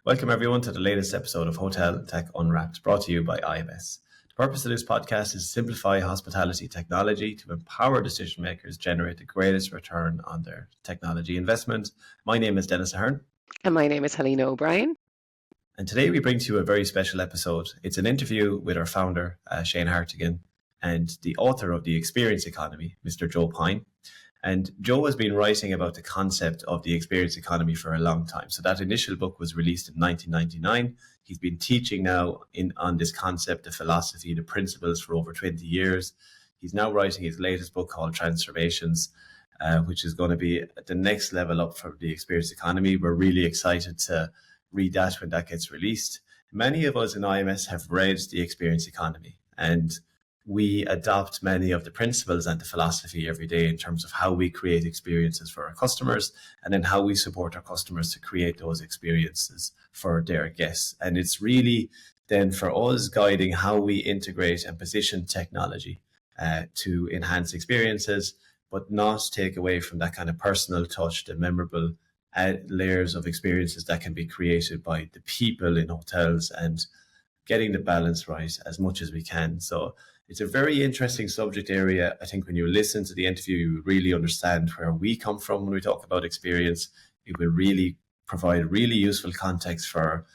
Welcome everyone to the latest episode of Hotel Tech Unwrapped, brought to you by IMS. The purpose of this podcast is to simplify hospitality technology to empower decision makers generate the greatest return on their technology investment. My name is Denis Ahern. And my name is Helena Brien. And today we bring to you a very special episode. It's an interview with our founder, Shane Hartigan, and the author of The Experience Economy, Mr. Joe Pine. And Joe has been writing about the concept of the experience economy for a long time. So that initial book was released in 1999. He's been teaching now on this concept, the philosophy, the principles for over 20 years. He's now writing his latest book called Transformations, which is going to be the next level up for the experience economy. We're really excited to read that when that gets released. Many of us in IMS have read the experience economy, and we adopt many of the principles and the philosophy every day in terms of how we create experiences for our customers and then how we support our customers to create those experiences for their guests. And it's really then for us guiding how we integrate and position technology to enhance experiences, but not take away from that kind of personal touch, the memorable layers of experiences that can be created by the people in hotels, and getting the balance right as much as we can. So it's a very interesting subject area. I think when you listen to the interview, you really understand where we come from when we talk about experience. It will really provide really useful context for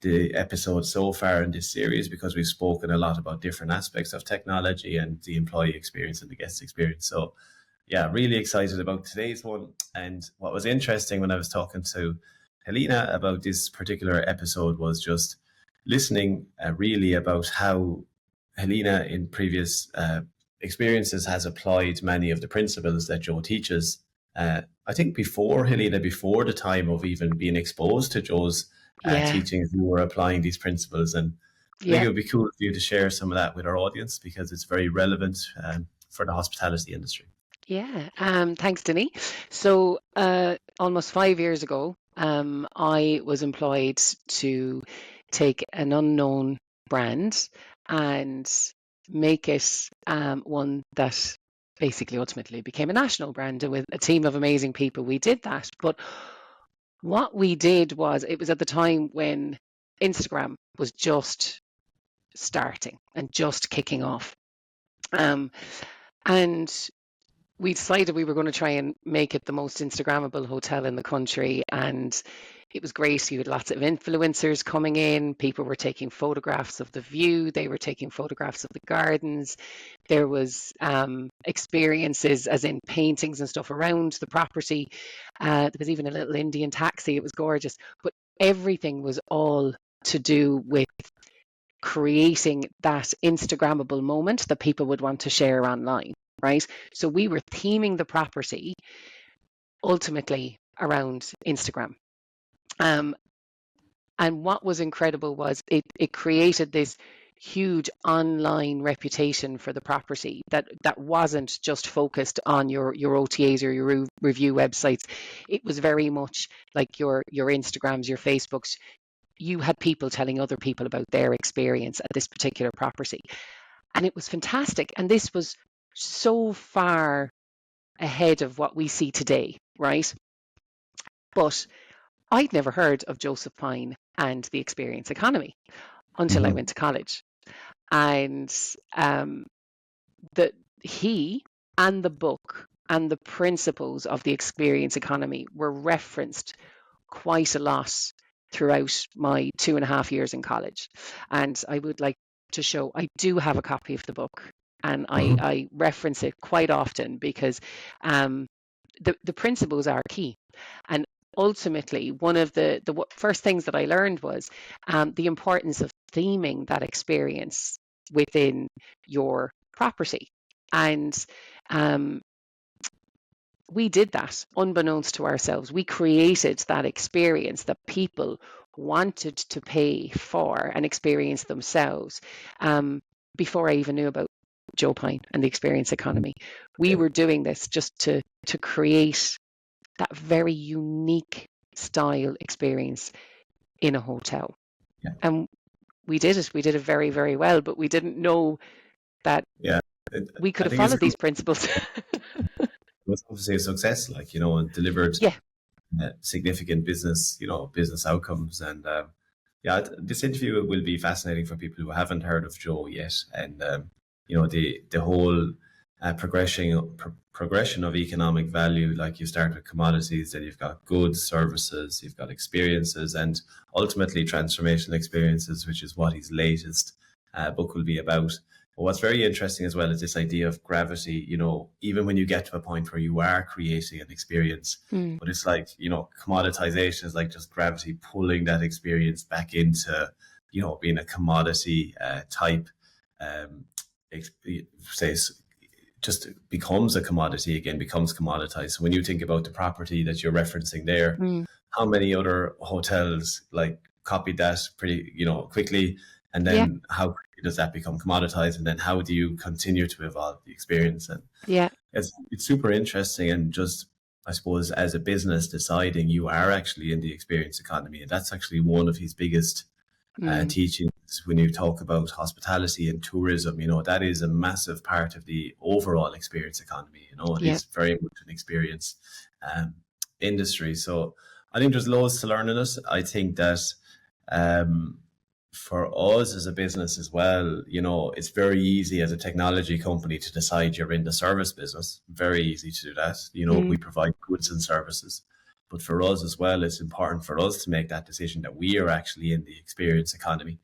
the episode so far in this series, because we've spoken a lot about different aspects of technology and the employee experience and the guest experience. So yeah, really excited about today's one. And what was interesting when I was talking to Helena about this particular episode was just listening really about how Helena in previous experiences has applied many of the principles that Joe teaches. I think before the time of even being exposed to Joe's teachings, you were applying these principles. And I think it would be cool for you to share some of that with our audience, because it's very relevant for the hospitality industry. Yeah, thanks, Denis. So almost 5 years ago, I was employed to take an unknown brand and make it one that basically ultimately became a national brand. And with a team of amazing people, we did that. But what we did was, it was at the time when Instagram was just starting and just kicking off. And we decided we were going to try and make it the most Instagrammable hotel in the country. And it was great. You had lots of influencers coming in. People were taking photographs of the view. They were taking photographs of the gardens. There was experiences, as in paintings and stuff around the property. There was even a little Indian taxi. It was gorgeous. But everything was all to do with creating that Instagrammable moment that people would want to share online, right? So we were theming the property ultimately around Instagram. And what was incredible was it created this huge online reputation for the property that wasn't just focused on your OTAs or your review websites. It was very much like your Instagrams, your Facebooks. You had people telling other people about their experience at this particular property. And it was fantastic. And this was so far ahead of what we see today, right? But I'd never heard of Joseph Pine and the experience economy until I went to college. And he and the book and the principles of the experience economy were referenced quite a lot throughout my 2.5 years in college. And I would like to show, I do have a copy of the book, and I reference it quite often, because the principles are key. And ultimately, one of the first things that I learned was the importance of theming that experience within your property. And we did that unbeknownst to ourselves. We created that experience that people wanted to pay for and experience themselves before I even knew about Joe Pine and the experience economy. We were doing this just to create that very unique style experience in a hotel. Yeah. And we did it. We did it very, very well, but we didn't know that we could have followed these principles. It was obviously a success, and delivered significant business outcomes. And Yeah, this interview will be fascinating for people who haven't heard of Joe yet, and the whole progression of economic value. Like you start with commodities, then you've got goods, services, you've got experiences, and ultimately transformational experiences, which is what his latest book will be about. But what's very interesting as well is this idea of gravity. Even when you get to a point where you are creating an experience, Mm. but it's like, commoditization is like just gravity pulling that experience back into, being a commodity type, um, say, just becomes a commodity again, becomes commoditized. So when you think about the property that you're referencing there, Mm. how many other hotels like copied that pretty, quickly? And Yeah, then how quickly does that become commoditized? And then how do you continue to evolve the experience? And yeah. it's super interesting, and just, I suppose, as a business deciding you are actually in the experience economy, and that's actually one of his biggest Mm. teachings when you talk about hospitality and tourism. That is a massive part of the overall experience economy. It Yeah. is very much an experience um, industry. So I think there's loads to learn in it. I think that um, for us as a business as well, it's very easy as a technology company to decide you're in the service business. Very easy to do that. Mm. We provide goods and services. But for us as well, it's important for us to make that decision that we are actually in the experience economy.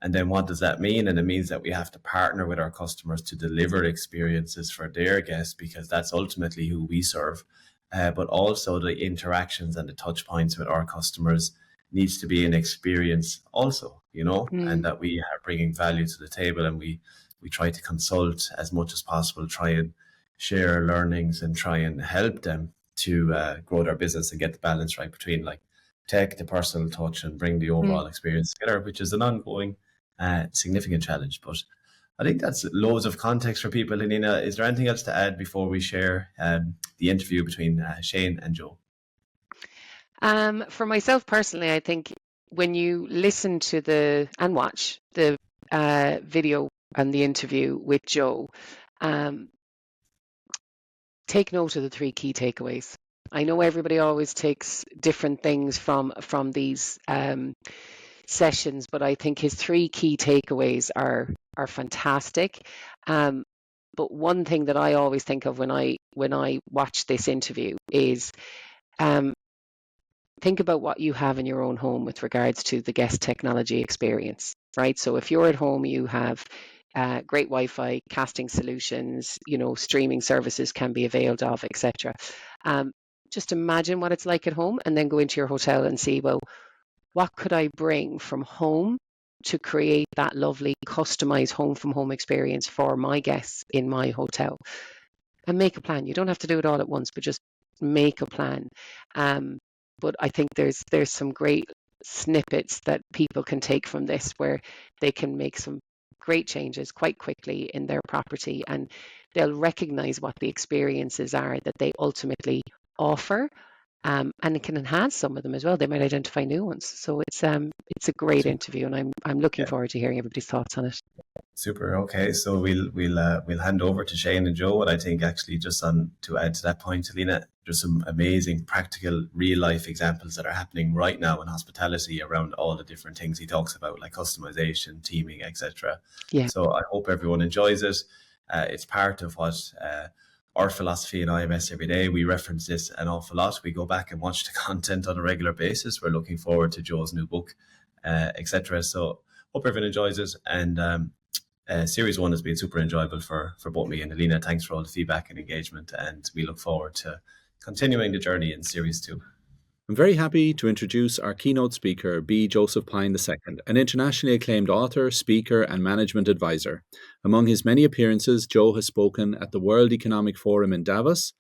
And then what does that mean? And it means that we have to partner with our customers to deliver experiences for their guests, because that's ultimately who we serve. But also the interactions and the touch points with our customers needs to be an experience also, and Mm. that we are bringing value to the table, and we try to consult as much as possible, try and share learnings and try and help them to grow their business and get the balance right between like tech, the personal touch, and bring the Mm. overall experience together, which is an ongoing significant challenge. But I think that's loads of context for people. Helena, is there anything else to add before we share the interview between Shane and Joe? For myself personally, I think when you listen to and watch the video and the interview with Joe, um, take note of the three key takeaways. I know everybody always takes different things from these sessions, but I think his three key takeaways are fantastic. Um, but one thing that I always think of when I watch this interview is um, think about what you have in your own home with regards to the guest technology experience, right? So if you're at home, you have great Wi-Fi, casting solutions, streaming services can be availed of, etc. Um, just imagine what it's like at home, and then go into your hotel and see, well, what could I bring from home to create that lovely customized home from home experience for my guests in my hotel? And make a plan. You don't have to do it all at once, but just make a plan. Um, but I think there's some great snippets that people can take from this, where they can make some great changes quite quickly in their property, and they'll recognize what the experiences are that they ultimately offer, and it can enhance some of them as well. They might identify new ones. So it's a great interview, and I'm looking Yeah, forward to hearing everybody's thoughts on it. super. Okay, so we'll hand over to Shane and Joe. And I think actually, just on to add to that point, Helena, there's some amazing practical real life examples that are happening right now in hospitality around all the different things he talks about, like customization, teaming, etc. Yeah, So I hope everyone enjoys it. It's part of what our philosophy in IMS every day. We reference this an awful lot. We go back and watch the content on a regular basis. We're looking forward to Joe's new book, etc. So hope everyone enjoys it. And series one has been super enjoyable for both me and Helena. Thanks for all the feedback and engagement, and we look forward to continuing the journey in series two. I'm very happy to introduce our keynote speaker, B. Joseph Pine II, an internationally acclaimed author, speaker, and management advisor. Among his many appearances, Joe has spoken at the World Economic Forum in Davos,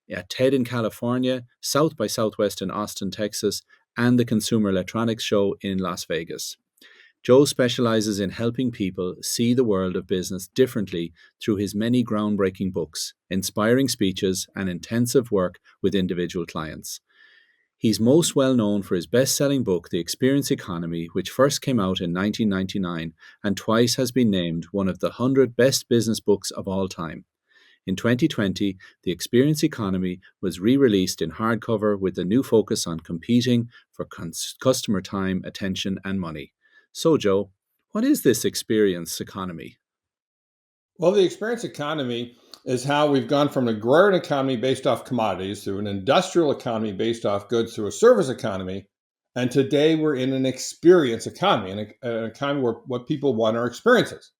at TED in California, South by Southwest in Austin, Texas, and the Consumer Electronics Show in Las Vegas. Joe specializes in helping people see the world of business differently through his many groundbreaking books, inspiring speeches, and intensive work with individual clients. He's most well known for his best-selling book, The Experience Economy, which first came out in 1999 and twice has been named one of the 100 best business books of all time. In 2020, The Experience Economy was re-released in hardcover with a new focus on competing for customer time, attention, and money. So, Joe, what is this experience economy? Well, the experience economy is how we've gone from an agrarian economy based off commodities to an industrial economy based off goods to a service economy. And today we're in an experience economy, an economy where what people want are experiences.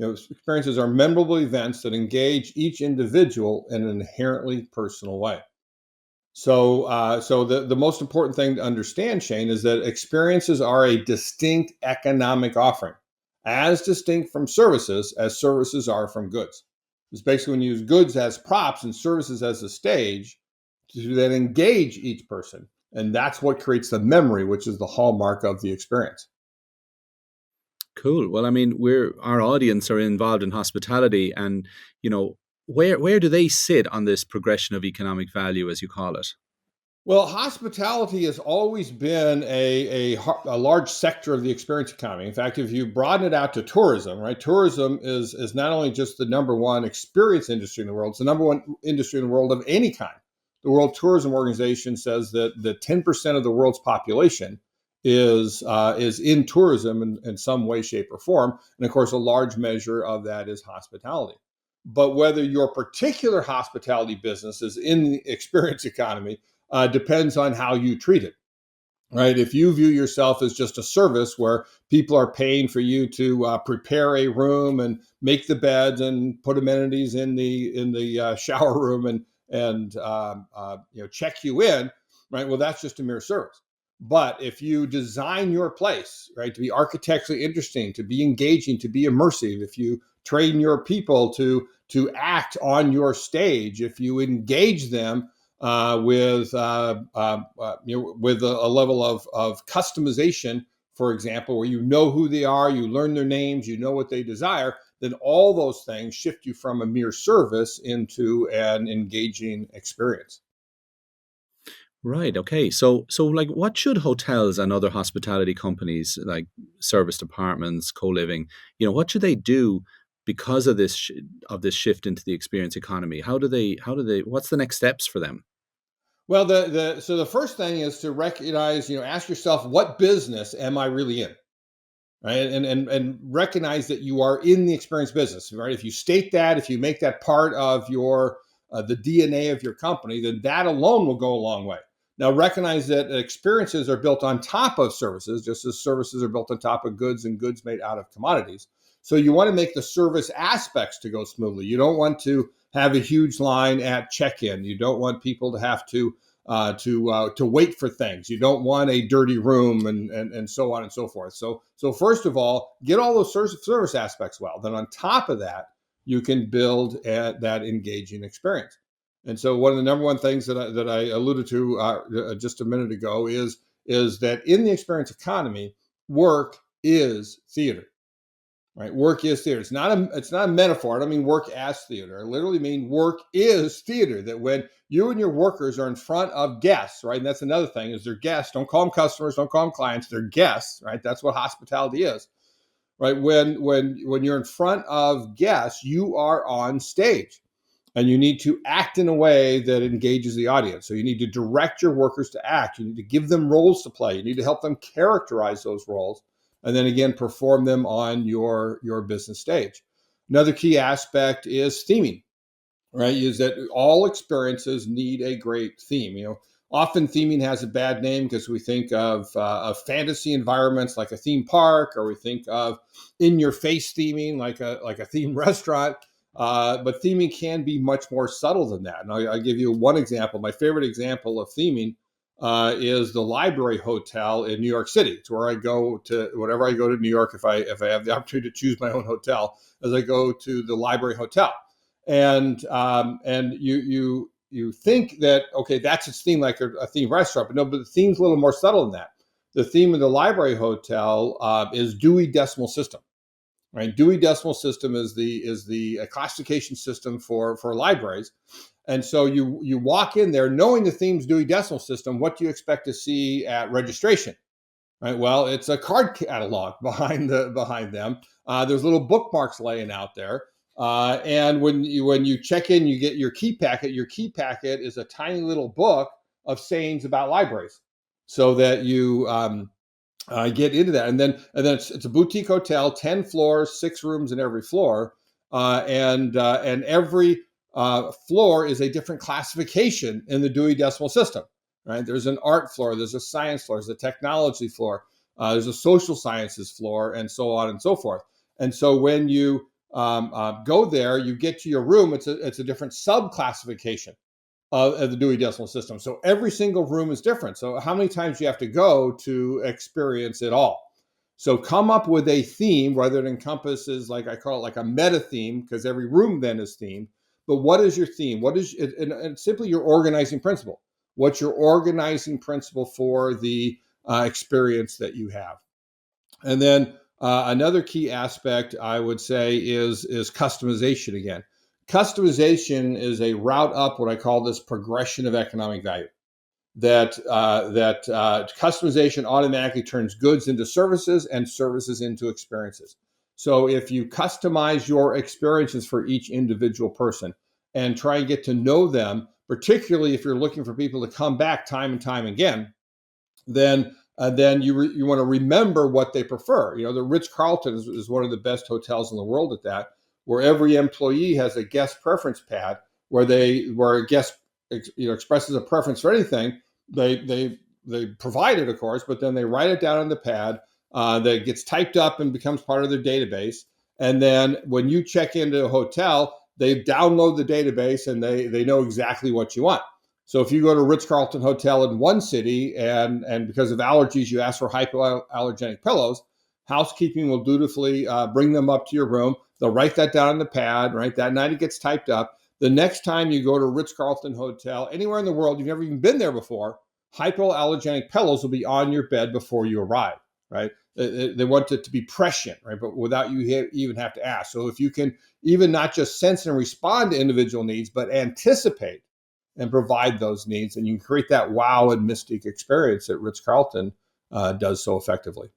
Experiences are memorable events that engage each individual in an inherently personal way. So the most important thing to understand, Shane, is that experiences are a distinct economic offering, as distinct from services as services are from goods. It's basically when you use goods as props and services as a stage to then engage each person. And that's what creates the memory, which is the hallmark of the experience. Cool. Well, I mean, our audience are involved in hospitality, and where do they sit on this progression of economic value, as you call it? Well, hospitality has always been a large sector of the experience economy. In fact, if you broaden it out to tourism, right? Tourism is not only just the number one experience industry in the world, it's the number one industry in the world of any kind. The World Tourism Organization says that 10% of the world's population is in tourism in some way, shape, or form. And of course, a large measure of that is hospitality. But whether your particular hospitality business is in the experience economy depends on how you treat it, right? If you view yourself as just a service where people are paying for you to prepare a room and make the beds and put amenities in the shower room and check you in, right? Well, that's just a mere service. But if you design your place, right, to be architecturally interesting, to be engaging, to be immersive, if you train your people to act on your stage, if you engage them with a level of customization, for example, where you know who they are, you learn their names, you know what they desire, then all those things shift you from a mere service into an engaging experience. Right. Okay. So like, what should hotels and other hospitality companies, like service departments, co-living, what should they do because of this shift into the experience economy? How do they? What's the next steps for them? Well, so the first thing is to recognize, ask yourself, what business am I really in? Right. And recognize that you are in the experience business, right? If you state that, if you make that part of your the DNA of your company, then that alone will go a long way. Now, recognize that experiences are built on top of services, just as services are built on top of goods and goods made out of commodities. So you want to make the service aspects to go smoothly. You don't want to have a huge line at check-in. You don't want people to have to wait for things. You don't want a dirty room and so on and so forth. So first of all, get all those service aspects well. Then on top of that, you can build that engaging experience. And so one of the number one things that I alluded to just a minute ago is that in the experience economy, work is theater. Right, work is theater. It's not a metaphor. I don't mean work as theater. I literally mean work is theater. That when you and your workers are in front of guests, right, and that's another thing is they're guests. Don't call them customers. Don't call them clients. They're guests, right? That's what hospitality is, right? When you're in front of guests, you are on stage, and you need to act in a way that engages the audience. So you need to direct your workers to act. You need to give them roles to play. You need to help them characterize those roles, and then again, perform them on your business stage. Another key aspect is theming, right? Is that all experiences need a great theme. Often theming has a bad name because we think of fantasy environments like a theme park, or we think of in-your-face theming like a themed restaurant. But theming can be much more subtle than that. And I'll give you one example. My favorite example of theming is the Library Hotel in New York City. It's where I go to whenever I go to New York. If I have the opportunity to choose my own hotel, as I go to the Library Hotel, and you think that okay, that's its theme, like a theme restaurant, but no, but the theme's a little more subtle than that. The theme of the Library Hotel is Dewey Decimal System. Right, Dewey Decimal System is the classification system for libraries, and so you walk in there knowing the theme's Dewey Decimal System. What do you expect to see at registration? Right, well, it's a card catalog behind them. There's little bookmarks laying out there, And when you check in, you get your key packet. Your key packet is a tiny little book of sayings about libraries, so that you get into that. And then it's a boutique hotel, 10 floors, 6 rooms in every floor, and every floor is a different classification in the Dewey Decimal System. Right? There's an art floor, there's a science floor, there's a technology floor, there's a social sciences floor, and so on and so forth. And so when you go there, you get to your room. It's a different sub classification of the Dewey Decimal System. So every single room is different. So how many times do you have to go to experience it all? So come up with a theme, whether it encompasses, like I call it, like a meta theme, because every room then is themed. But what is your theme? What is it? And simply your organizing principle. What's your organizing principle for the experience that you have? And then another key aspect I would say is customization again. Customization is a route up what I call this progression of economic value. That customization automatically turns goods into services and services into experiences. So if you customize your experiences for each individual person and try and get to know them, particularly if you're looking for people to come back time and time again, then you want to remember what they prefer. The Ritz-Carlton is one of the best hotels in the world at that, where every employee has a guest preference pad where a guest expresses a preference for anything. They provide it, of course, but then they write it down on the pad that gets typed up and becomes part of their database. And then when you check into a hotel, they download the database and they know exactly what you want. So if you go to Ritz-Carlton Hotel in one city and because of allergies, you ask for hypoallergenic pillows, housekeeping will dutifully bring them up to your room. They'll write that down on the pad, right? That night it gets typed up. The next time you go to Ritz-Carlton Hotel, anywhere in the world, you've never even been there before, hypoallergenic pillows will be on your bed before you arrive, right? They want it to be prescient, right? But without you even have to ask. So if you can even not just sense and respond to individual needs, but anticipate and provide those needs, and you can create that wow and mystic experience that Ritz-Carlton does so effectively.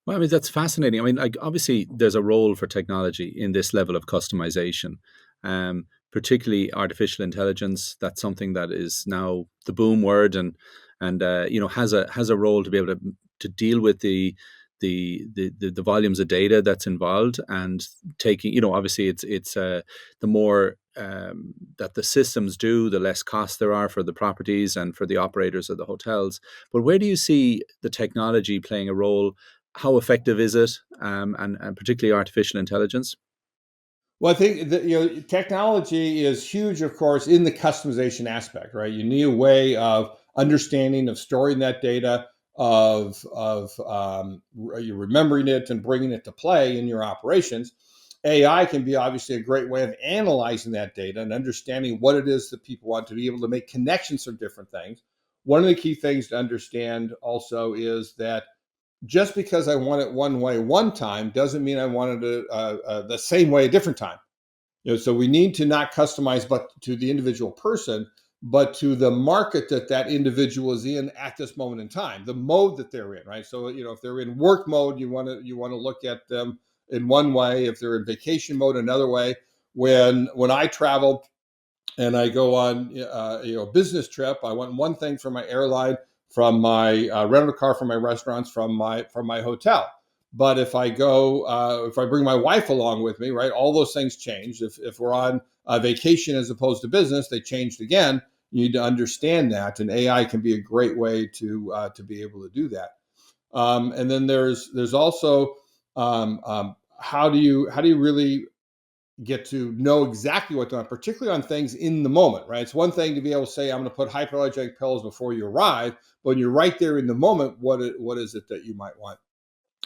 Well, I mean, that's fascinating. I mean, like, obviously there's a role for technology in this level of customization, particularly artificial intelligence. That's something that is now the boom word, and has a role to be able to deal with the volumes of data that's involved, and taking, obviously it's the more that the systems do, the less costs there are for the properties and for the operators of the hotels. But where do you see the technology playing a role? How effective is it, and particularly artificial intelligence? Well, I think that technology is huge, of course, in the customization aspect, right? You need a way of understanding, of storing that data, of you remembering it and bringing it to play in your operations. AI can be obviously a great way of analyzing that data and understanding what it is that people want, to be able to make connections from different things. One of the key things to understand also is that just because I want it one way one time doesn't mean I wanted it the same way a different time. So we need to not customize, but to the individual person, but to the market that individual is in at this moment in time, the mode that they're in, right? So if they're in work mode, you want to look at them in one way. If they're in vacation mode, another way. When I travel and I go on a business trip, I want one thing from my airline, from my rental car, from my restaurants, from my hotel. But if I go, if I bring my wife along with me, right, all those things change. If we're on a vacation as opposed to business, they changed again. You need to understand that, and AI can be a great way to be able to do that. And then there's also how do you really get to know exactly what to want, particularly on things in the moment, right? It's one thing to be able to say, I'm going to put hypoallergenic pillows before you arrive, but when you're right there in the moment, what is it that you might want?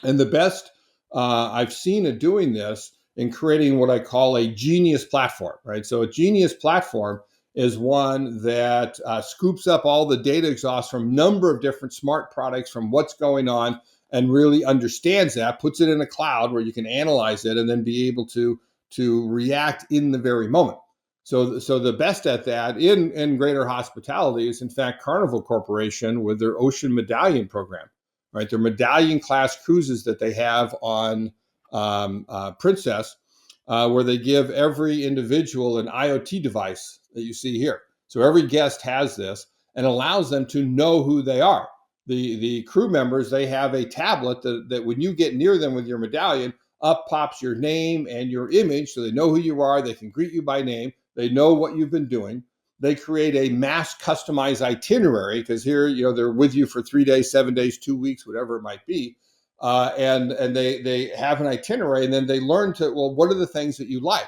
And the best I've seen at doing this in creating what I call a genius platform, right? So a genius platform is one that scoops up all the data exhaust from a number of different smart products, from what's going on, and really understands that, puts it in a cloud where you can analyze it and then be able to react in the very moment. So the best at that in greater hospitality is, in fact, Carnival Corporation with their Ocean Medallion program, right? Their medallion class cruises that they have on Princess. where they give every individual an IoT device that you see here. So every guest has this and allows them to know who they are. The crew members, they have a tablet that when you get near them with your medallion, up pops your name and your image, so they know who you are. They can greet you by name. They know what you've been doing. They create a mass customized itinerary, because here, they're with you for 3 days, 7 days, 2 weeks, whatever it might be. And they have an itinerary, and then they learn what are the things that you like?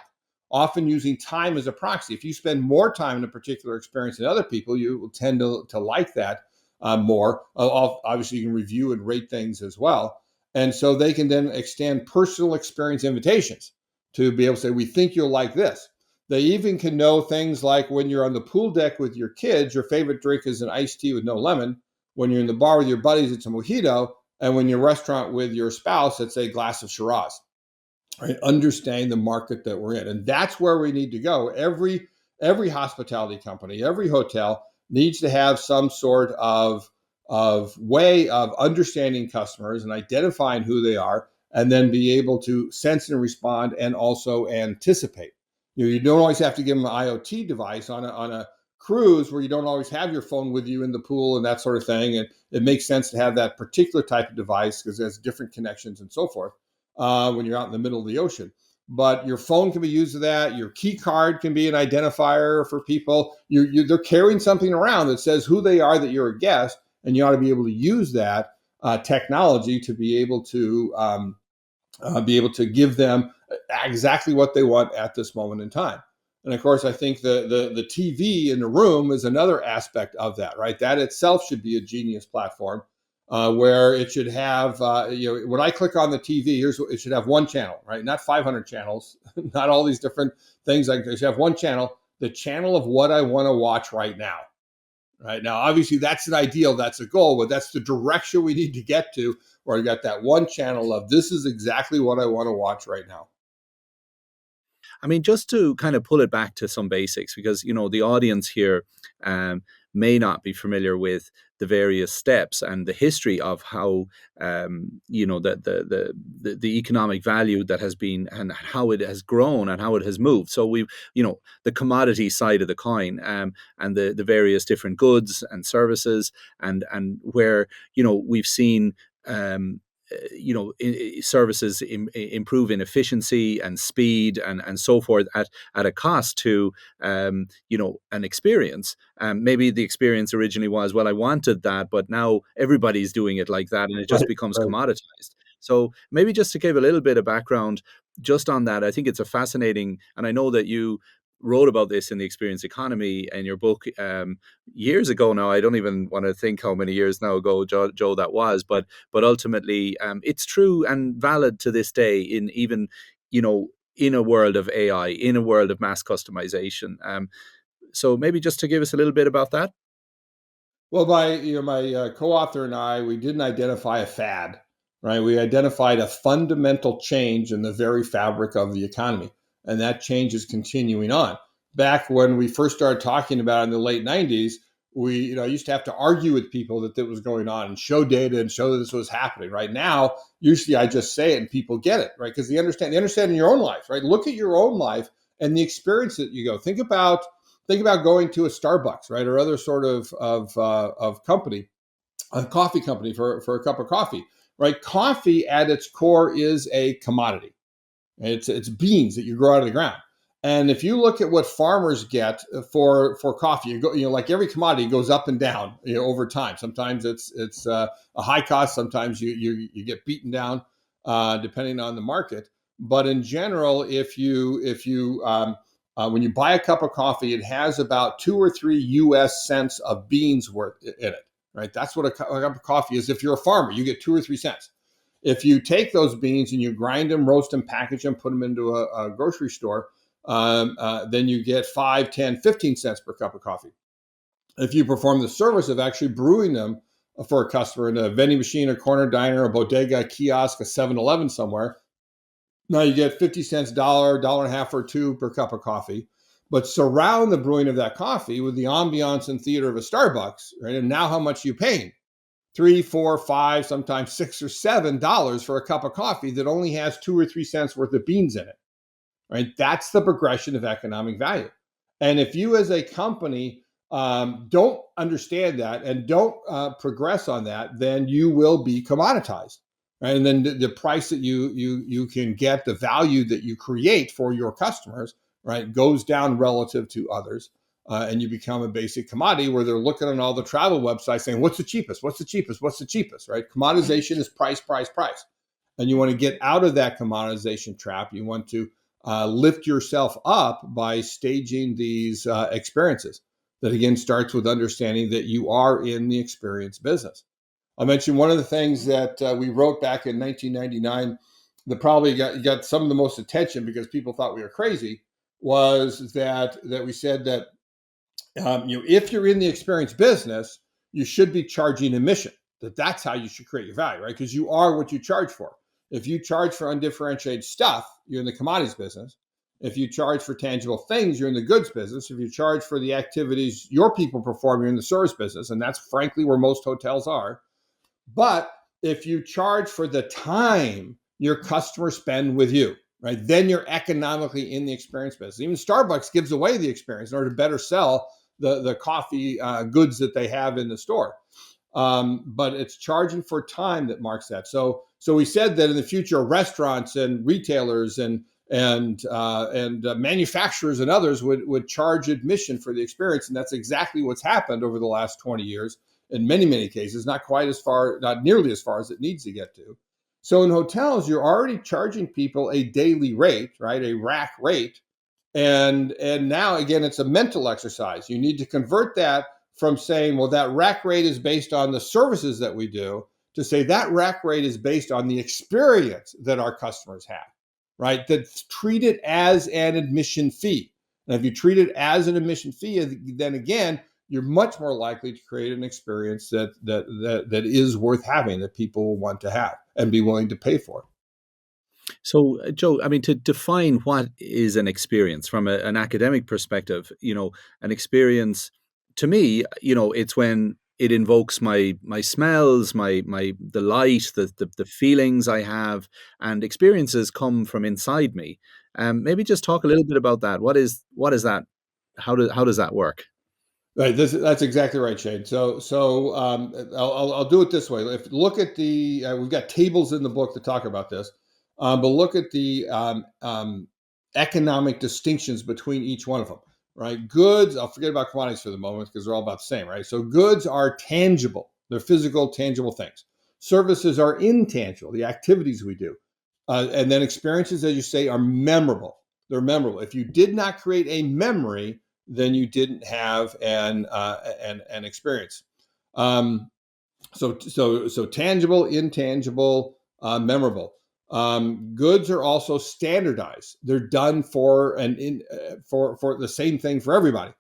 Often using time as a proxy. If you spend more time in a particular experience than other people, you will tend to like that more. Obviously, you can review and rate things as well. And so they can then extend personal experience invitations to be able to say, we think you'll like this. They even can know things like when you're on the pool deck with your kids, your favorite drink is an iced tea with no lemon. When you're in the bar with your buddies, it's a mojito. And when you're restaurant with your spouse, it's a glass of Shiraz. Right? Understand the market that we're in. And that's where we need to go. Every hospitality company, every hotel needs to have some sort of way of understanding customers and identifying who they are, and then be able to sense and respond and also anticipate. You don't always have to give them an IoT device on a cruise where you don't always have your phone with you in the pool and that sort of thing. And it makes sense to have that particular type of device because there's different connections and so forth when you're out in the middle of the ocean. But your phone can be used for that. Your key card can be an identifier for people. They're carrying something around that says who they are, that you're a guest, and you ought to be able to use that technology to be able to give them exactly what they want at this moment in time. And of course, I think the TV in the room is another aspect of that, right? That itself should be a genius platform where it should have, when I click on the TV, it should have one channel, right? Not 500 channels, not all these different things. It should have one channel, the channel of what I want to watch right now. Right now, obviously, that's an ideal, that's a goal, but that's the direction we need to get to, where I got that one channel of this is exactly what I want to watch right now. I mean, just to kind of pull it back to some basics, because, the audience here may not be familiar with the various steps and the history of how, the economic value that has been and how it has grown and how it has moved. So the commodity side of the coin and the various different goods and services and where, we've seen services improve in efficiency and speed and so forth at a cost to an experience. Maybe the experience originally was, well, I wanted that, but now everybody's doing it like that, and it just becomes commoditized. So maybe just to give a little bit of background just on that, I think it's a fascinating, and I know that you wrote about this in the Experience Economy in your book years ago now. I don't even want to think how many years now ago, Joe, that was, but ultimately it's true and valid to this day in even, in a world of AI, in a world of mass customization. So maybe just to give us a little bit about that. Well, my co-author and I, we didn't identify a fad, right? We identified a fundamental change in the very fabric of the economy. And that change is continuing on. Back when we first started talking about it in the late 90s, we used to have to argue with people that was going on and show data and show that this was happening. Right now, usually I just say it and people get it, right? Because they understand in your own life, right? Look at your own life and the experience that you go. Think about going to a Starbucks, right, or other sort of company, a coffee company for a cup of coffee, right? Coffee at its core is a commodity. It's beans that you grow out of the ground. And if you look at what farmers get for coffee, like every commodity goes up and down, over time. Sometimes it's a high cost. Sometimes you get beaten down, depending on the market. But in general, if you when you buy a cup of coffee, it has about 2 or 3 U.S. cents of beans worth in it, right? That's what a cup of coffee is. If you're a farmer, you get 2 or 3 cents. If you take those beans and you grind them, roast them, package them, put them into a grocery store, then you get 5, 10, 15 cents per cup of coffee. If you perform the service of actually brewing them for a customer in a vending machine, a corner diner, a bodega, a kiosk, a 7-Eleven somewhere, now you get 50 cents, $1, $1.50 or $2 per cup of coffee. But surround the brewing of that coffee with the ambiance and theater of a Starbucks, right? And now how much are you paying? $3, $4, $5, sometimes $6 or $7 for a cup of coffee that only has 2 or 3 cents worth of beans in it. right? That's the progression of economic value. And if you as a company don't understand that and don't progress on that, then you will be commoditized, right? And then the price that you can get, the value that you create for your customers, right, goes down relative to others. And you become a basic commodity where they're looking on all the travel websites saying, what's the cheapest? What's the cheapest? What's the cheapest, right? Commoditization is price, price, price. And you want to get out of that commoditization trap. You want to lift yourself up by staging these experiences. That again starts with understanding that you are in the experience business. I mentioned one of the things that we wrote back in 1999 that probably got some of the most attention because people thought we were crazy was that we said that if you're in the experience business, you should be charging admission. That's how you should create your value, right? Because you are what you charge for. If you charge for undifferentiated stuff, you're in the commodities business. If you charge for tangible things, you're in the goods business. If you charge for the activities your people perform, you're in the service business. And that's frankly where most hotels are. But if you charge for the time your customers spend with you, right, then you're economically in the experience business. Even Starbucks gives away the experience in order to better sell the coffee goods that they have in the store. But it's charging for time that marks that. So we said that in the future, restaurants and retailers and manufacturers and others would charge admission for the experience, and that's exactly what's happened over the last 20 years. In many, many cases, not nearly as far as it needs to get to. So in hotels, you're already charging people a daily rate, right? A rack rate. And now, again, it's a mental exercise. You need to convert that from saying, well, that rack rate is based on the services that we do, to say that rack rate is based on the experience that our customers have, right? That's treated as an admission fee. And if you treat it as an admission fee, then again, you're much more likely to create an experience that is worth having, that people will want to have and be willing to pay for. So, Joe, I mean, to define what is an experience from an academic perspective, an experience to me, it's when it invokes my smells, the light, the feelings I have, and experiences come from inside me. Maybe just talk a little bit about that. What is that? How does that work? Right, that's exactly right, Shane. So I'll do it this way. If look at we've got tables in the book to talk about this, but look at the economic distinctions between each one of them. Right, goods. I'll forget about commodities for the moment because they're all about the same. Right, so goods are tangible; they're physical, tangible things. Services are intangible, the activities we do, and then experiences, as you say, are memorable. They're memorable. If you did not create a memory, then you didn't have an experience. So tangible, intangible, memorable. Goods are also standardized. They're done for for the same thing for everybody.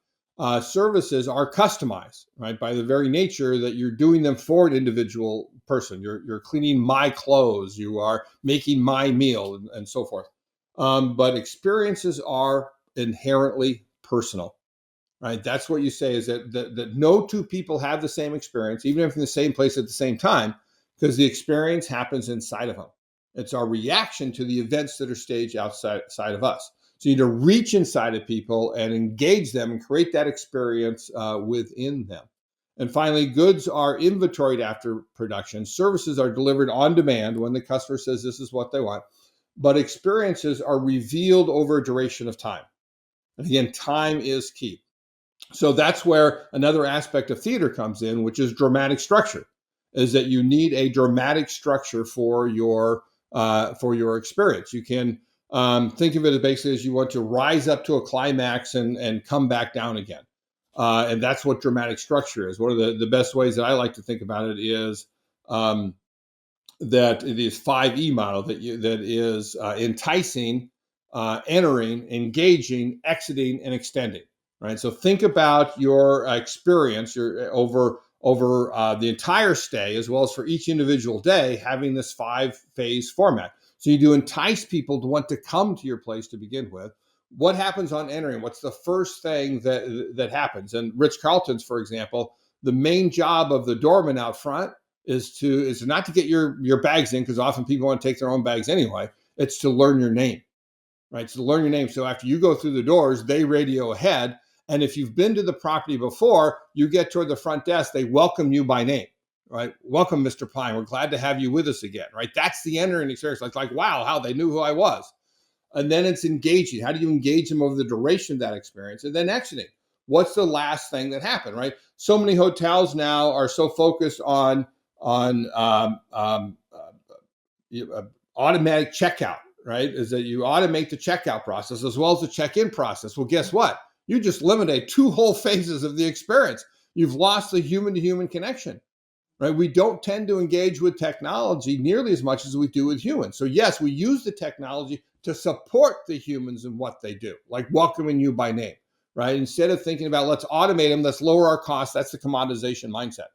Services are customized, right, by the very nature that you're doing them for an individual person. You're cleaning my clothes. You are making my meal, and so forth. But experiences are inherently personal, right? That's what you say, is that no two people have the same experience, even if in the same place at the same time, because the experience happens inside of them. It's our reaction to the events that are staged outside of us. So you need to reach inside of people and engage them and create that experience within them. And finally, goods are inventoried after production. Services are delivered on demand when the customer says this is what they want. But experiences are revealed over a duration of time. And again, time is key. So that's where another aspect of theater comes in, which is dramatic structure, is that you need a dramatic structure for your experience. You can think of it as basically as you want to rise up to a climax and come back down again. And that's what dramatic structure is. One of the best ways that I like to think about it is that it is 5E model, that is enticing, entering, engaging, exiting, and extending. Right. So think about your experience over the entire stay, as well as for each individual day, having this 5-phase format. So you do entice people to want to come to your place to begin with. What happens on entering? What's the first thing that happens? And Ritz-Carlton's, for example, the main job of the doorman out front is not to get your bags in, because often people want to take their own bags anyway. It's to learn your name. right? So learn your name. So after you go through the doors, they radio ahead. And if you've been to the property before, you get toward the front desk, they welcome you by name, right? Welcome, Mr. Pine. We're glad to have you with us again, right? That's the entering experience. Like, wow, how they knew who I was. And then it's engaging. How do you engage them over the duration of that experience? And then exiting. What's the last thing that happened, right? So many hotels now are so focused on automatic checkout, right? Is that you automate the checkout process as well as the check-in process. Well, guess what? You just eliminate 2 whole phases of the experience. You've lost the human-to-human connection, right? We don't tend to engage with technology nearly as much as we do with humans. So yes, we use the technology to support the humans in what they do, like welcoming you by name, right? Instead of thinking about let's automate them, let's lower our costs. That's the commoditization mindset,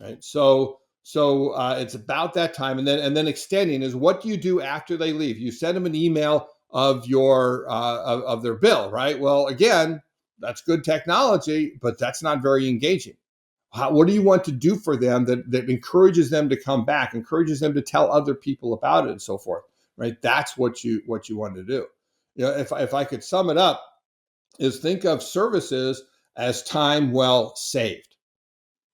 right? So it's about that time, and then extending is what do you do after they leave? You send them an email of your of their bill, right? Well, again, that's good technology, but that's not very engaging. What do you want to do for them that encourages them to come back, encourages them to tell other people about it, and so forth, right? That's what you want to do. If I could sum it up, is think of services as time well saved.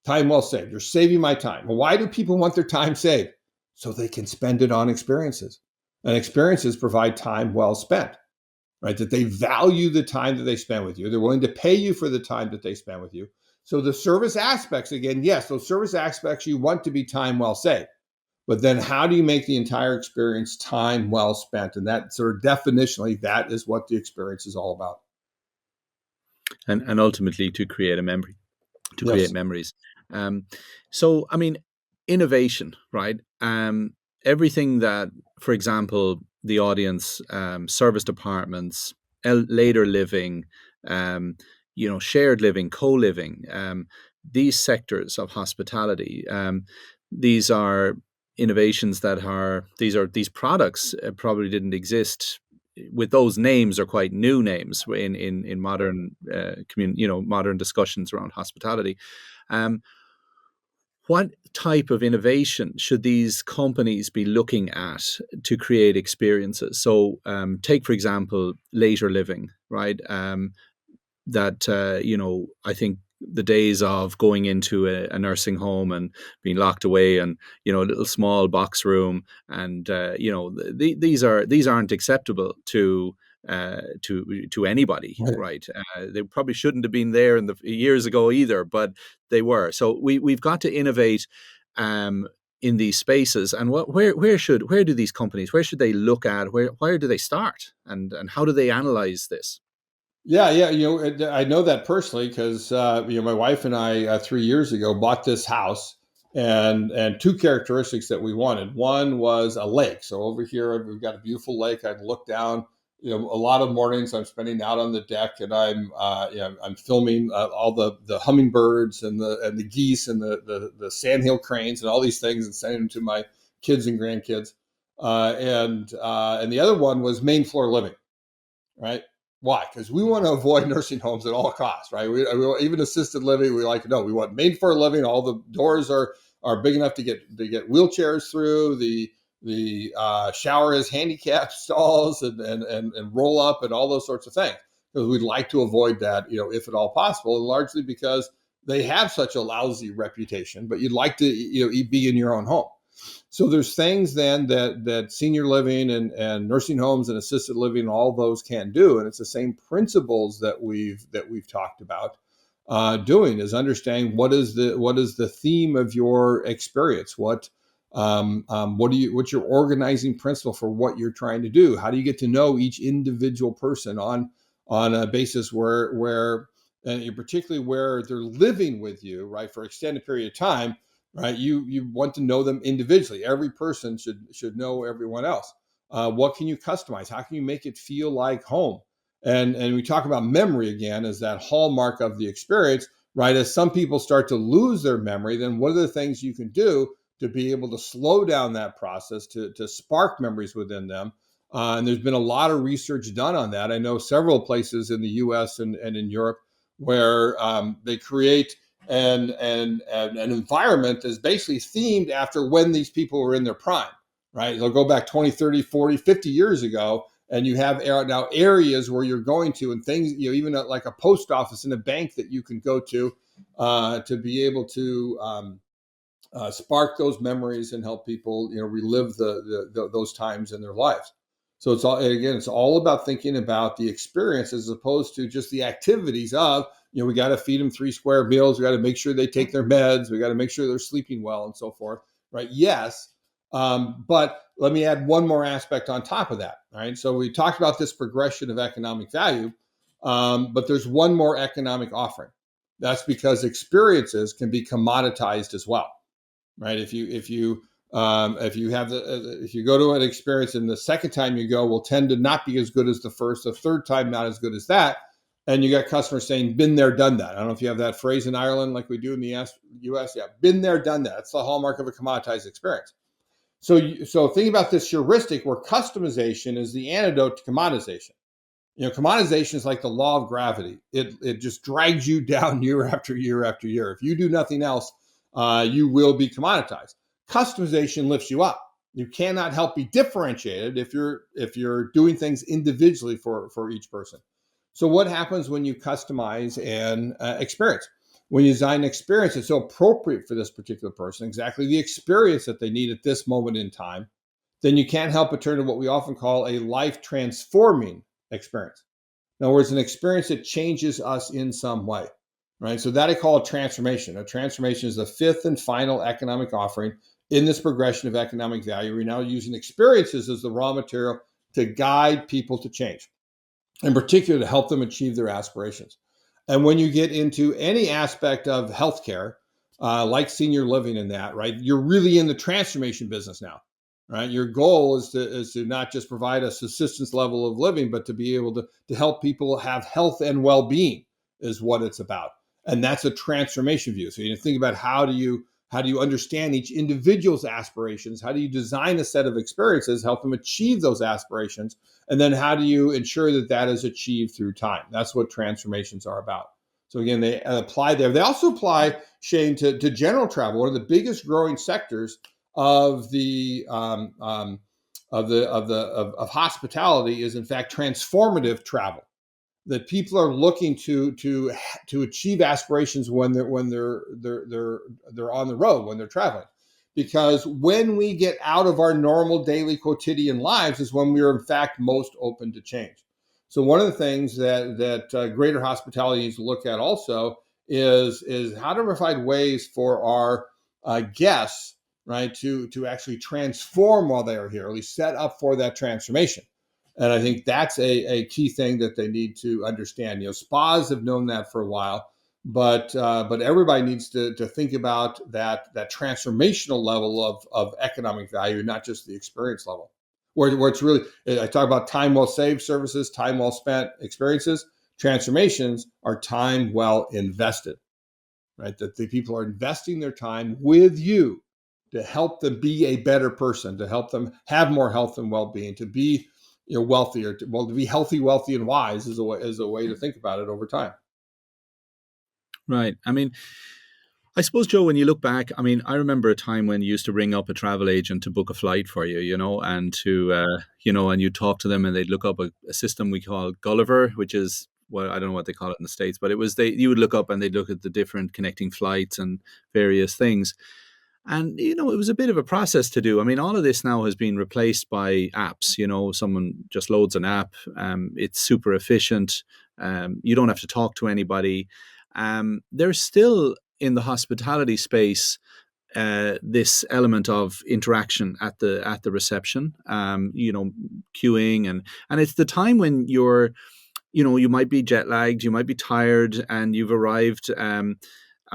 Time well saved. You're saving my time. Well, why do people want their time saved? So they can spend it on experiences. And experiences provide time well spent, right? That they value the time that they spend with you. They're willing to pay you for the time that they spend with you. So the service aspects, again, yes, those service aspects you want to be time well saved. But then how do you make the entire experience time well spent? And that sort of definitionally, that is what the experience is all about. And ultimately to create a memory, to Yes. create memories. So, I mean, innovation, right? Everything that, for example, the audience, service departments, later living, shared living, co-living, these sectors of hospitality, these are innovations these products probably didn't exist with those names, are quite new names in modern modern discussions around hospitality. What type of innovation should these companies be looking at to create experiences? So take, for example, later living, right? I think the days of going into a nursing home and being locked away and, a little small box room and, these aren't acceptable to anybody, right? They probably shouldn't have been there in the years ago either, but they were. So we've got to innovate in these spaces. And where do these companies, where should they look at? Where do they start? And how do they analyze this? Yeah. I know that personally because my wife and I 3 years ago bought this house, and 2 characteristics that we wanted. One was a lake. So over here we've got a beautiful lake. I can look down. A lot of mornings I'm spending out on the deck, and I'm filming all the hummingbirds and the geese and the sandhill cranes and all these things, and sending them to my kids and grandkids. And the other one was main floor living, right? Why? Because we want to avoid nursing homes at all costs, right? We even assisted living. We we want main floor living. All the doors are big enough to get wheelchairs through. The shower has handicap stalls and roll up and all those sorts of things. Because we'd like to avoid that, if at all possible, and largely because they have such a lousy reputation. But you'd like to, be in your own home. So there's things then that senior living and nursing homes and assisted living, all those can do, and it's the same principles that we've talked about doing, is understanding what is the theme of your experience, what's your organizing principle for what you're trying to do, how do you get to know each individual person on a basis where and particularly where they're living with you, right, for an extended period of time. Right, you want to know them individually. Every person should know everyone else. What can you customize? How can you make it feel like home? And we talk about memory again as that hallmark of the experience, right? As some people start to lose their memory, then what are the things you can do to be able to slow down that process, to spark memories within them? And there's been a lot of research done on that. I know several places in the U.S. and in Europe where they create and an environment is basically themed after when these people were in their prime, right? They'll go back 20, 30, 40, 50 years ago, and you have now areas where you're going to, and things, even like a post office and a bank that you can go to be able to spark those memories and help people, relive those times in their lives. So it's all about thinking about the experience as opposed to just the activities of, we got to feed them 3 square meals. We got to make sure they take their meds. We got to make sure they're sleeping well and so forth. Right. Yes. But let me add one more aspect on top of that. Right. So we talked about this progression of economic value, but there's one more economic offering. That's because experiences can be commoditized as well. Right. If you go to an experience and the second time you go will tend to not be as good as the first, the third time not as good as that. And you got customers saying, been there, done that. I don't know if you have that phrase in Ireland like we do in the US. Yeah, been there, done that. It's the hallmark of a commoditized experience. So think about this heuristic where customization is the antidote to commoditization. Commoditization is like the law of gravity. It just drags you down year after year after year. If you do nothing else, you will be commoditized. Customization lifts you up. You cannot help be differentiated if you're doing things individually for each person. So what happens when you customize an experience? When you design an experience that's so appropriate for this particular person, exactly the experience that they need at this moment in time, then you can't help but turn to what we often call a life-transforming experience. In other words, an experience that changes us in some way, right? So that I call a transformation. A transformation is the fifth and final economic offering in this progression of economic value. We're now using experiences as the raw material to guide people to change, in particular to help them achieve their aspirations. And when you get into any aspect of healthcare, like senior living and that, right, you're really in the transformation business now, right? Your goal is to not just provide a subsistence level of living, but to be able to help people have health and well-being is what it's about. And that's a transformation view. So you think about how do you understand each individual's aspirations? How do you design a set of experiences, help them achieve those aspirations? And then how do you ensure that is achieved through time? That's what transformations are about. So again, they apply there. They also apply, Shane, to general travel. One of the biggest growing sectors of hospitality is in fact transformative travel. That people are looking to achieve aspirations when they're on the road, when they're traveling. Because when we get out of our normal daily quotidian lives is when we are in fact most open to change. So one of the things that greater hospitality needs to look at also is how to provide ways for our guests, right, to actually transform while they are here, or at least set up for that transformation. And I think that's a key thing that they need to understand. Spas have known that for a while, but everybody needs to think about that transformational level of economic value, not just the experience level. Where it's really, I talk about time well saved services, time well spent experiences. Transformations are time well invested, right? That the people are investing their time with you to help them be a better person, to help them have more health and well-being, to be wealthier, to be healthy, wealthy, and wise is a way to think about it over time. Right. I mean, I suppose, Joe, when you look back, I mean, I remember a time when you used to ring up a travel agent to book a flight for you, and and you talk to them and they'd look up a system we call Gulliver, which is, well, I don't know what they call it in the States, but it was you would look up and they'd look at the different connecting flights and various things. And, it was a bit of a process to do. I mean, all of this now has been replaced by apps. Someone just loads an app. It's super efficient. You don't have to talk to anybody. There's still in the hospitality space this element of interaction at the reception, queuing. And it's the time when you're, you might be jet lagged, you might be tired, and you've arrived.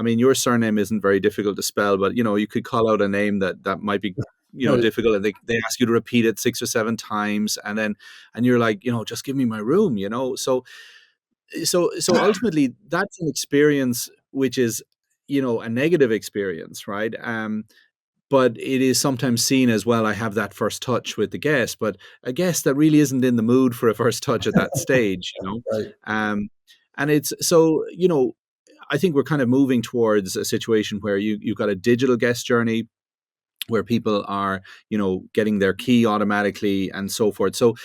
I mean, your surname isn't very difficult to spell, but, you could call out a name that might be, difficult, and they ask you to repeat it 6 or 7 times. And you're like, just give me my room, So ultimately that's an experience which is, a negative experience, right? But it is sometimes seen as, well, I have that first touch with the guest, but a guest that really isn't in the mood for a first touch at that stage, Right. And it's so, I think we're kind of moving towards a situation where you've got a digital guest journey where people are, getting their key automatically and so forth. So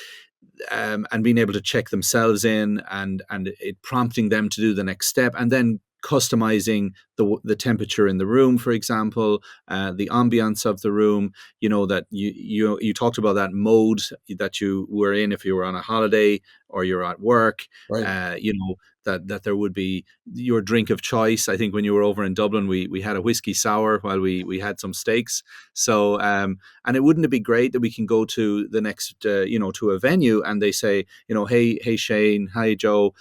and being able to check themselves in, and it prompting them to do the next step, and then customizing the temperature in the room, for example, the ambiance of the room. You know, that you talked about that mode that you were in if you were on a holiday or you're at work. Right. You know, that there would be your drink of choice. I think when you were over in Dublin, we had a whiskey sour while we had some steaks. So and it wouldn't it be great that we can go to the next to a venue and they say, hey Shane, hi Joe,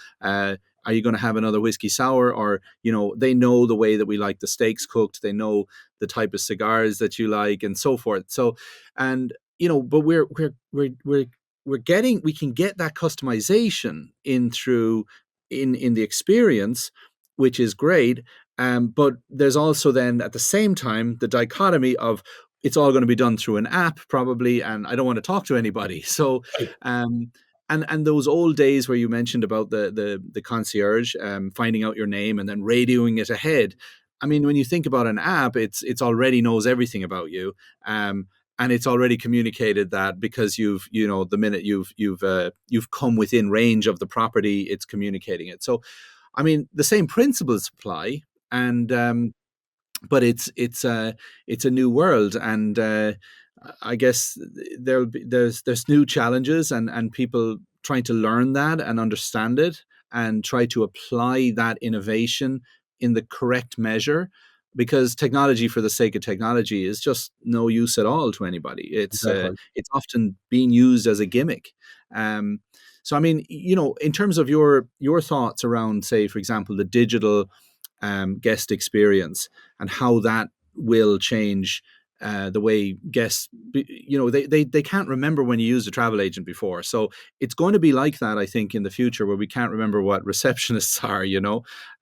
are you going to have another whiskey sour? Or, they know the way that we like the steaks cooked. They know the type of cigars that you like and so forth. So, and, but we can get that customization in the experience, which is great. But there's also then at the same time, the dichotomy of it's all going to be done through an app probably, and I don't want to talk to anybody. So, and those old days where you mentioned about the concierge finding out your name and then radioing it ahead. I mean, when you think about an app, it's already knows everything about you, and it's already communicated that because the minute you've come within range of the property, it's communicating it. So, I mean, the same principles apply, and but it's a new world, and I guess there's new challenges and people trying to learn that and understand it and try to apply that innovation in the correct measure, because technology for the sake of technology is just no use at all to anybody. It's Exactly. it's often being used as a gimmick. So I mean, in terms of your thoughts around, say, for example, the digital guest experience and how that will change the way guests, they can't remember when you used a travel agent before. So it's going to be like that, I think, in the future, where we can't remember what receptionists are,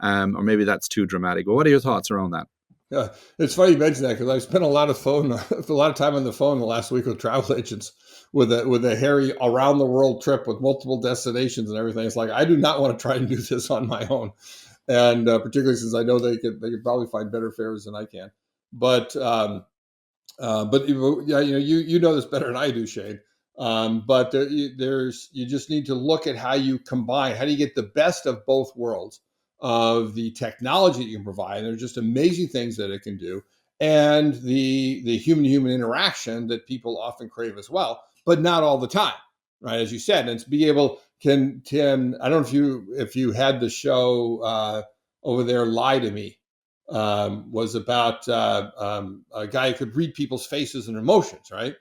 or maybe that's too dramatic. But what are your thoughts around that? Yeah, it's funny you mention that because I've spent a lot of time on the phone the last week with travel agents with a hairy around the world trip with multiple destinations and everything. It's like I do not want to try and do this on my own, and particularly since I know they could probably find better fares than I can. But yeah, you know this better than I do, Shane. But you just need to look at how you combine. How do you get the best of both worlds of the technology that you can provide? And there's just amazing things that it can do, and the human to human interaction that people often crave as well, but not all the time, right? As you said, and to be able can I don't know if you had the show over there, Lie to Me. Was about a guy who could read people's faces and emotions, right?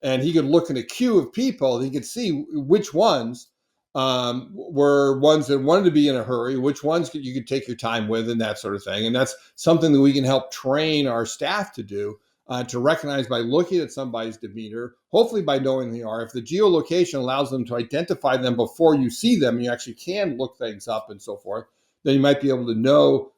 And he could look in a queue of people and he could see which ones were ones that wanted to be in a hurry, which ones you could take your time with, and that sort of thing. And that's something that we can help train our staff to do, to recognize by looking at somebody's demeanor, hopefully by knowing who they are. If the geolocation allows them to identify them before you see them, you actually can look things up and so forth, then you might be able to know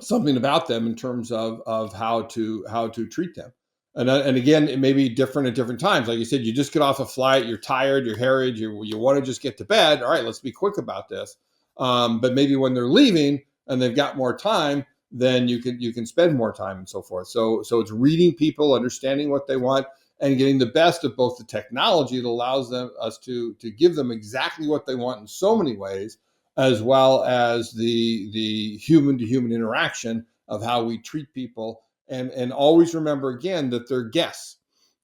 something about them in terms of how to treat them. And again, it may be different at different times. Like you said, you just get off a flight, you're tired, you're harried, you want to just get to bed. All right, let's be quick about this. But maybe when they're leaving and they've got more time, then you can spend more time and so forth. So it's reading people, understanding what they want, and getting the best of both the technology that allows us to give them exactly what they want in so many ways, as well as the human to human interaction of how we treat people. And always remember again that they're guests,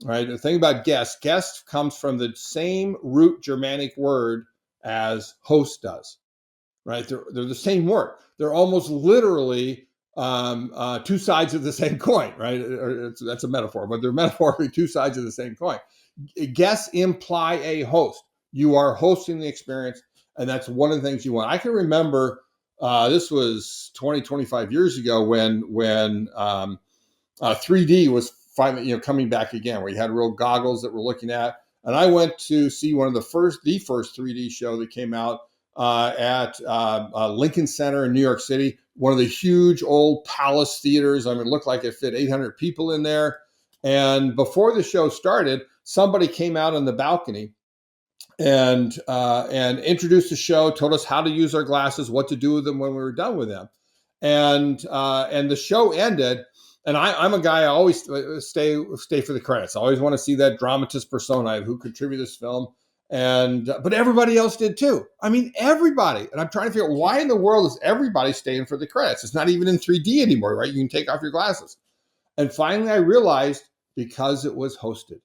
right? The thing about guest comes from the same root Germanic word as host does, right? They're the same word. They're almost literally two sides of the same coin, right? That's a metaphor, but they're metaphorically two sides of the same coin. Guests imply a host. You are hosting the experience, and that's one of the things you want. I can remember this was 25 years ago when 3D was finally coming back again, where you had real goggles that we're looking at. And I went to see the first 3D show that came out at Lincoln Center in New York City, one of the huge old palace theaters. I mean, it looked like it fit 800 people in there. And before the show started, somebody came out on the balcony and introduced the show, told us how to use our glasses, what to do with them when we were done with them. And the show ended. And I'm a guy, I always stay for the credits. I always want to see that dramatist persona who contributed this film. And but everybody else did too. I mean, everybody. And I'm trying to figure out why in the world is everybody staying for the credits? It's not even in 3D anymore, right? You can take off your glasses. And finally, I realized because it was hosted.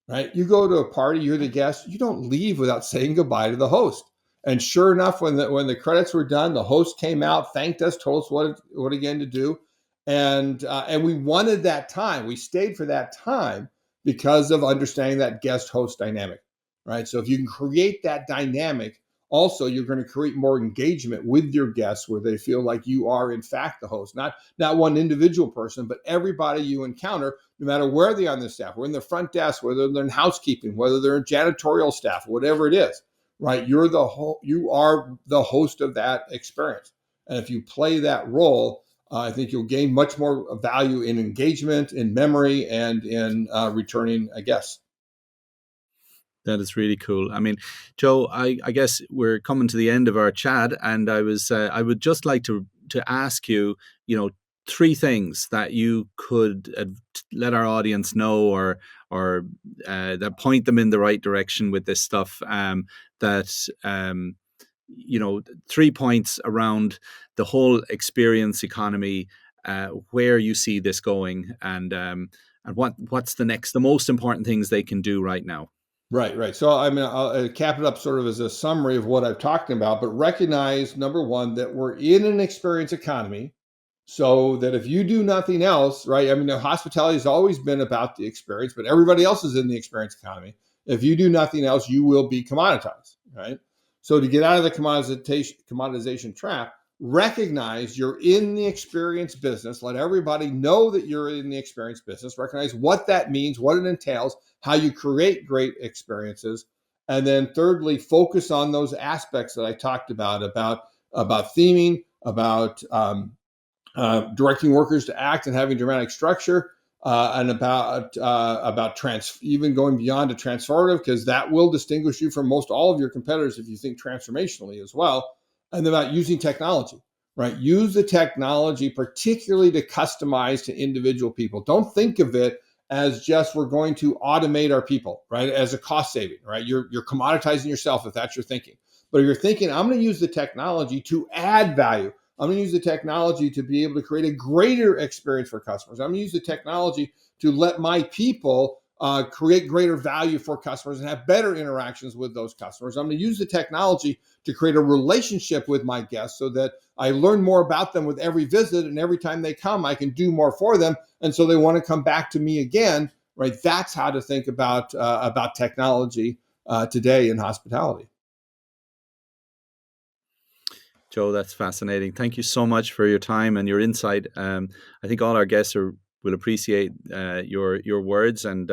Right? You go to a party, you're the guest, you don't leave without saying goodbye to the host. And sure enough, when the credits were done, the host came out, thanked us, told us what again to do, and we wanted that time. We stayed for that time because of understanding that guest host dynamic, right? So if you can create that dynamic, also you're going to create more engagement with your guests, where they feel like you are in fact the host, not one individual person, but everybody you encounter, no matter where they are on the staff, whether in the front desk, whether they're in housekeeping, whether they're in janitorial staff, whatever it is, right? You are the host of that experience. And if you play that role, I think you'll gain much more value in engagement, in memory, and in returning guests. That is really cool. I mean, Joe, I guess we're coming to the end of our chat, and I would just like to ask you, three things that you could let our audience know, or that point them in the right direction with this stuff. 3 points around the whole experience economy, where you see this going, and what's the most important things they can do right now. Right. So I mean, I'll cap it up sort of as a summary of what I've talked about, but recognize, number one, that we're in an experience economy. So that if you do nothing else, right? I mean, hospitality has always been about the experience, but everybody else is in the experience economy. If you do nothing else, you will be commoditized, right? So to get out of the commoditization trap, recognize you're in the experience business. Let everybody know that you're in the experience business. Recognize what that means, what it entails, how you create great experiences. And then thirdly, focus on those aspects that I talked about theming, about directing workers to act and having dramatic structure, and about even going beyond to transformative, because that will distinguish you from most all of your competitors if you think transformationally as well, and about using technology, right? Use the technology particularly to customize to individual people. Don't think of it as just we're going to automate our people, right? As a cost saving, right? You're commoditizing yourself if that's your thinking. But if you're thinking, I'm going to use the technology to add value, I'm going to use the technology to be able to create a greater experience for customers. I'm going to use the technology to let my people create greater value for customers and have better interactions with those customers. I'm going to use the technology to create a relationship with my guests so that I learn more about them with every visit, and every time they come, I can do more for them, and so they want to come back to me again. Right? That's how to think about technology today in hospitality. Joe, that's fascinating. Thank you so much for your time and your insight. I think all our guests will appreciate your words, and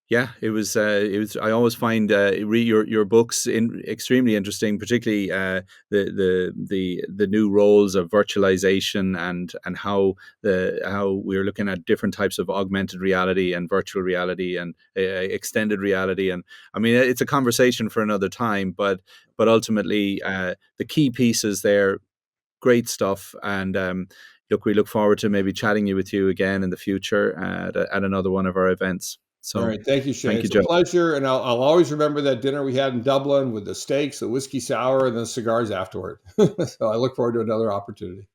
yeah, it was. I always find your books extremely interesting, particularly the new roles of virtualization and how we're looking at different types of augmented reality and virtual reality and extended reality. And I mean, it's a conversation for another time, but ultimately the key pieces there, great stuff. And look, we look forward to maybe chatting with you again in the future at another one of our events. So, all right. Thank you, Shane. Thank you, it's Joe. a pleasure. And I'll always remember that dinner we had in Dublin with the steaks, the whiskey sour, and the cigars afterward. So I look forward to another opportunity.